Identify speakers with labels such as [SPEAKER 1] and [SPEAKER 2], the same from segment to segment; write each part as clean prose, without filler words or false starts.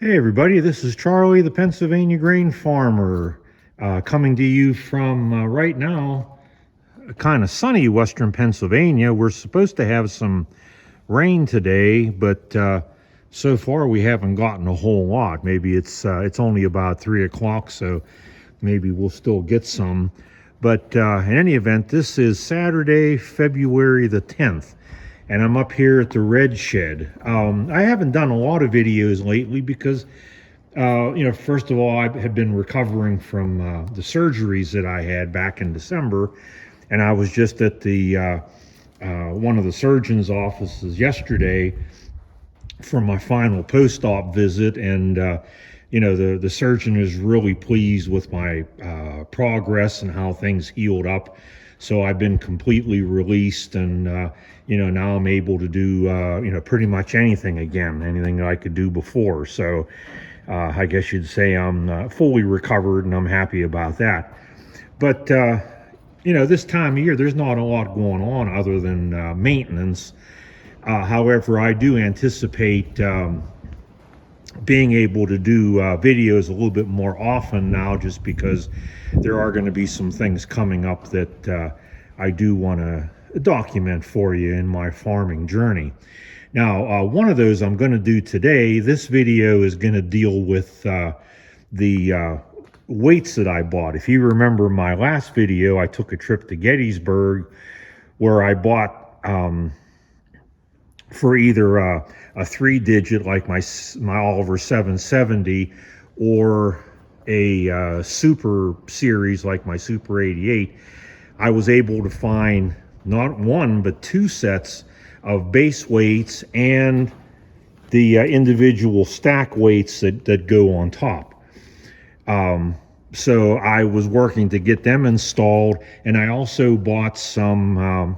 [SPEAKER 1] Hey everybody, this is Charlie, the Pennsylvania grain farmer, coming to you from right now, kind of sunny western Pennsylvania. We're supposed to have some rain today, but so far we haven't gotten a whole lot. Maybe it's only about 3 o'clock, so maybe we'll still get some. But in any event, this is Saturday, February the 10th. And I'm up here at the red shed. I haven't done a lot of videos lately because, first of all, I had been recovering from the surgeries that I had back in December, and I was just at the one of the surgeon's offices yesterday for my final post-op visit, and the surgeon is really pleased with my progress and how things healed up. So I've been completely released, and now I'm able to do pretty much anything again, anything that I could do before. So I guess you'd say I'm fully recovered, and I'm happy about that. But this time of year, there's not a lot going on other than maintenance. However, I do anticipate being able to do videos a little bit more often now, just because there are going to be some things coming up that I do want to document for you in my farming journey. Now, one of those I'm going to do today. This video is going to deal with the weights that I bought. If you remember my last video, I took a trip to Gettysburg where I bought for either a 3-digit like my Oliver 770 or a super series like my Super 88. I was able to find not one but 2 sets of base weights and the individual stack weights that go on top. So I was working to get them installed, and I also bought some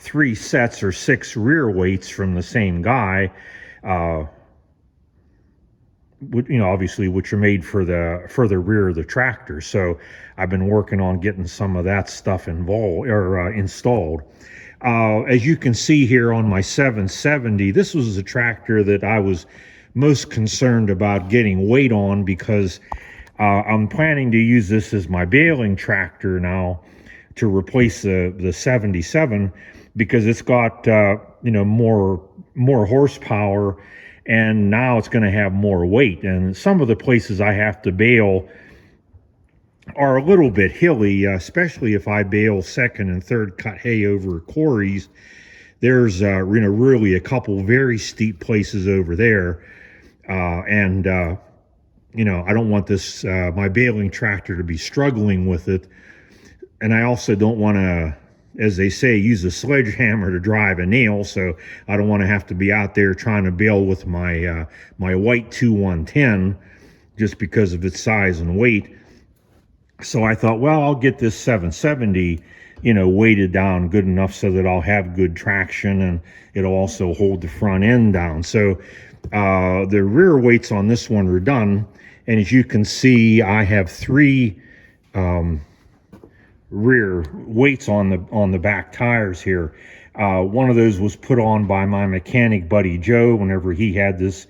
[SPEAKER 1] 3 sets or 6 rear weights from the same guy, obviously, which are made for the rear of the tractor. So I've been working on getting some of that stuff installed. As you can see here on my 770, this was a tractor that I was most concerned about getting weight on, because I'm planning to use this as my baling tractor now to replace the 77, because it's got more horsepower, and now it's going to have more weight. And some of the places I have to bale are a little bit hilly, especially if I bale second and third cut hay over quarries. There's really a couple very steep places over there, and I don't want this my baling tractor to be struggling with it. And I also don't want to, as they say, use a sledgehammer to drive a nail. So I don't want to have to be out there trying to bale with my my white 2110 just because of its size and weight. So I thought, well, I'll get this 770, weighted down good enough so that I'll have good traction, and it'll also hold the front end down. So the rear weights on this one are done. And as you can see, I have 3 rear weights on the back tires here. One of those was put on by my mechanic buddy Joe whenever he had this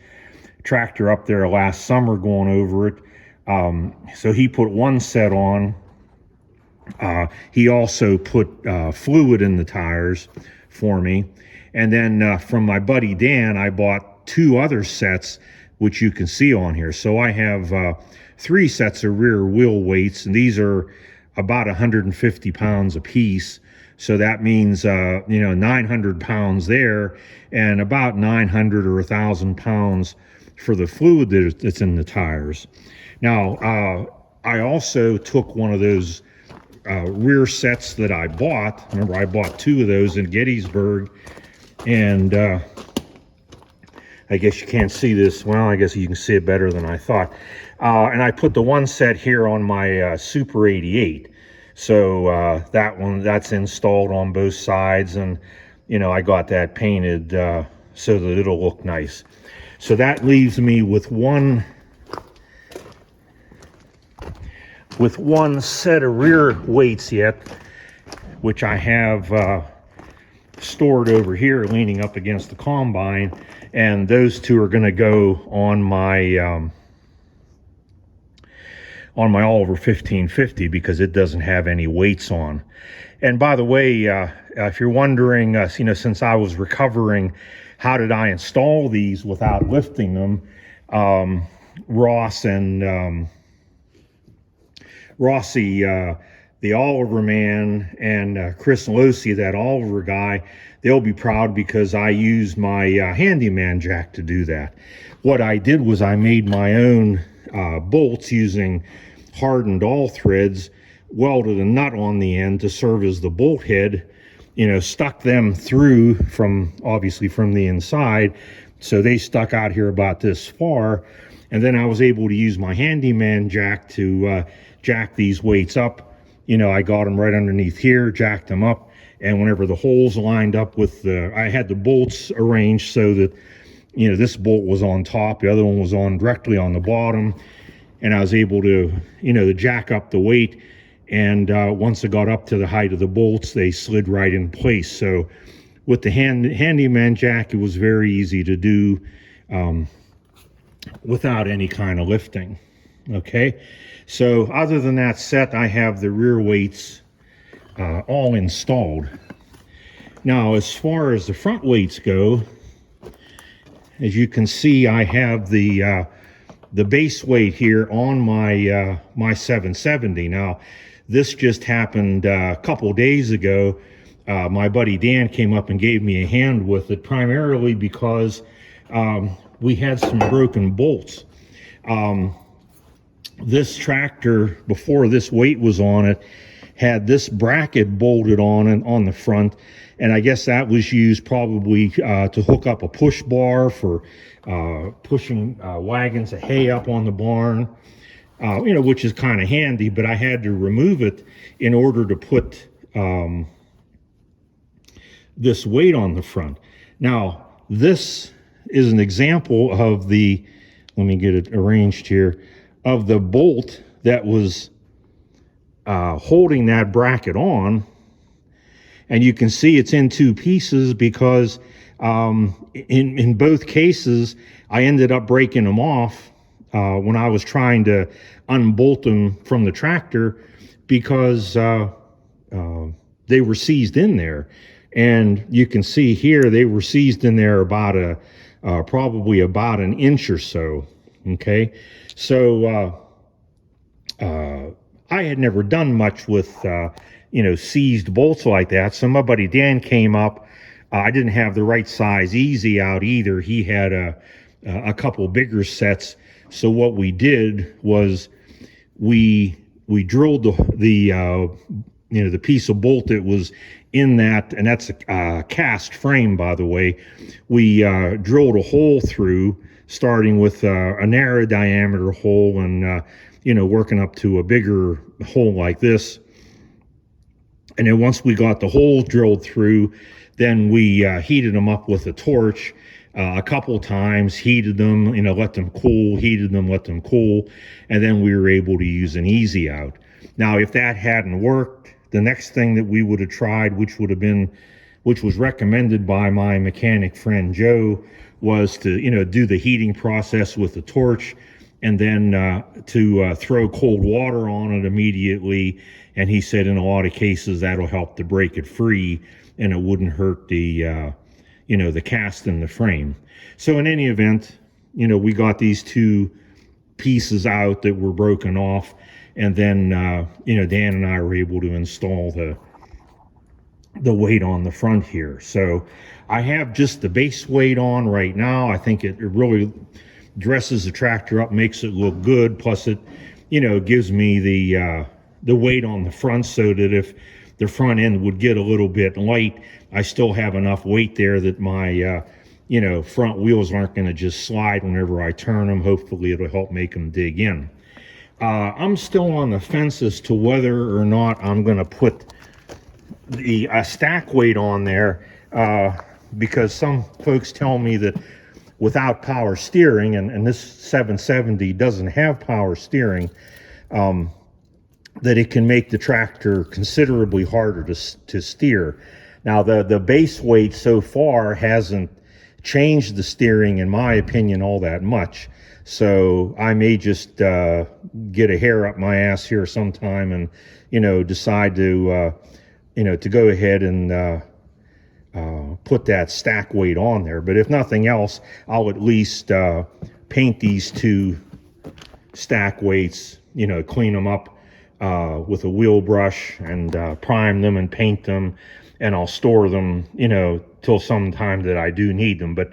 [SPEAKER 1] tractor up there last summer going over it. So he put 1 set on. He also put fluid in the tires for me. And then from my buddy Dan, I bought 2 other sets, which you can see on here. So I have 3 sets of rear wheel weights, and these are about 150 pounds a piece. So that means 900 pounds there, and about 900 or 1,000 pounds for the fluid that's in the tires. Now I also took one of those rear sets that I bought. Remember, I bought 2 of those in Gettysburg, and I guess you can't see this. Well, I guess you can see it better than I thought. And I put the 1 set here on my Super 88. So that's installed on both sides, and I got that painted so that it'll look nice. So that leaves me with one set of rear weights yet, which I have stored over here leaning up against the combine, and those two are going to go on my Oliver 1550 because it doesn't have any weights on. And by the way, if you're wondering, since I was recovering, how did I install these without lifting them? Ross and Rossi, the Oliver man, and Chris Losi, that Oliver guy, they'll be proud because I used my handyman jack to do that. What I did was I made my own bolts using hardened all threads, welded a nut on the end to serve as the bolt head, stuck them through obviously from the inside. So they stuck out here about this far. And then I was able to use my handyman jack to jack these weights up. I got them right underneath here, jacked them up. And whenever the holes lined up with I had the bolts arranged so that, this bolt was on top, the other one was directly on the bottom. And I was able to, to jack up the weight. And once it got up to the height of the bolts, they slid right in place. So with the handyman jack, it was very easy to do without any kind of lifting. Okay. So other than that set, I have the rear weights all installed. Now, as far as the front weights go, as you can see, I have the base weight here on my my 770. Now, this just happened a couple days ago. My buddy Dan came up and gave me a hand with it, primarily because we had some broken bolts. This tractor, before this weight was on it, had this bracket bolted on the front, and I guess that was used probably to hook up a push bar for pushing wagons of hay up on the barn, which is kind of handy, but I had to remove it in order to put this weight on the front. Now, this is an example of let me get it arranged here, of the bolt that was holding that bracket on. And you can see it's in two pieces because in both cases, I ended up breaking them off when I was trying to unbolt them from the tractor because they were seized in there. And you can see here, they were seized in there about probably about an inch or so. Okay. So, I had never done much with, seized bolts like that. So my buddy Dan came up. I didn't have the right size easy out either. He had a couple bigger sets. So what we did was we drilled the piece of bolt that was in that, and that's a cast frame, by the way. We drilled a hole through, starting with a narrow diameter hole and working up to a bigger hole like this. And then once we got the holes drilled through, then we heated them up with a torch a couple times, heated them, let them cool, heated them, let them cool, and then we were able to use an easy out. Now, if that hadn't worked, the next thing that we would have tried, which was recommended by my mechanic friend Joe, was to do the heating process with the torch, and then to throw cold water on it immediately. And he said in a lot of cases that'll help to break it free, and it wouldn't hurt the the cast in the frame. So in any event, we got these two pieces out that were broken off, and then Dan and I were able to install the weight on the front here. So I have just the base weight on right now. I think it really dresses the tractor up, makes it look good. Plus it, gives me the weight on the front so that if the front end would get a little bit light, I still have enough weight there that my, front wheels aren't going to just slide whenever I turn them. Hopefully it'll help make them dig in. I'm still on the fence as to whether or not I'm going to put the stack weight on there because some folks tell me that without power steering, and this 770 doesn't have power steering, that it can make the tractor considerably harder to steer. Now the base weight so far hasn't changed the steering, in my opinion, all that much. So I may just get a hair up my ass here sometime and, decide to, to go ahead and put that stack weight on there. But if nothing else, I'll at least paint these two stack weights, clean them up with a wheel brush and prime them and paint them, and I'll store them, till some time that I do need them. But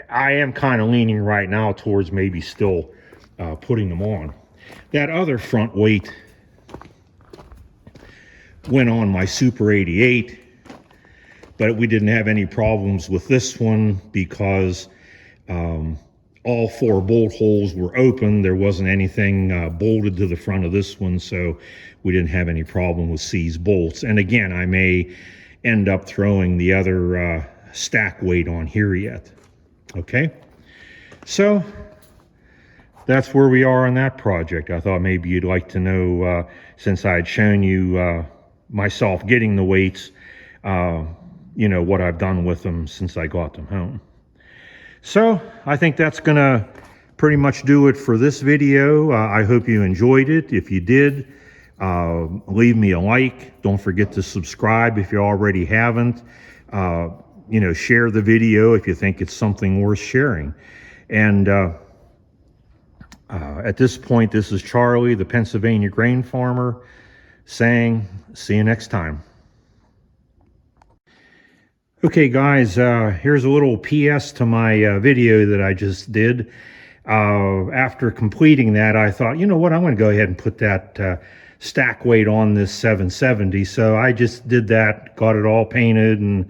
[SPEAKER 1] I am kind of leaning right now towards maybe still putting them on. That other front weight went on my Super 88, but we didn't have any problems with this one because all 4 bolt holes were open. There wasn't anything bolted to the front of this one, so we didn't have any problem with C's bolts. And again, I may end up throwing the other stack weight on here yet. Okay, so that's where we are on that project. I thought maybe you'd like to know, since I'd shown you myself getting the weights, what I've done with them since I got them home. So I think that's gonna pretty much do it for this video. I hope you enjoyed it. If you did, leave me a like. Don't forget to subscribe if you already haven't. Share the video if you think it's something worth sharing. And at this point, this is Charlie, the Pennsylvania grain farmer, saying, see you next time. Okay, guys, here's a little PS to my video that I just did. After completing that, I thought, you know what, I'm going to go ahead and put that stack weight on this 770. So I just did that, got it all painted and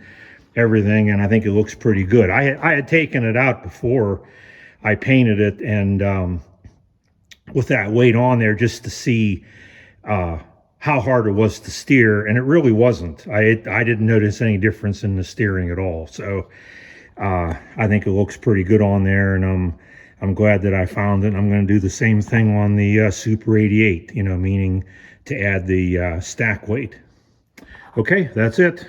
[SPEAKER 1] everything, and I think it looks pretty good. I had taken it out before I painted it, and with that weight on there just to see how hard it was to steer, and it really wasn't. I didn't notice any difference in the steering at all. So I think it looks pretty good on there, and I'm glad that I found it. I'm going to do the same thing on the Super 88, meaning to add the stack weight. Okay, that's it.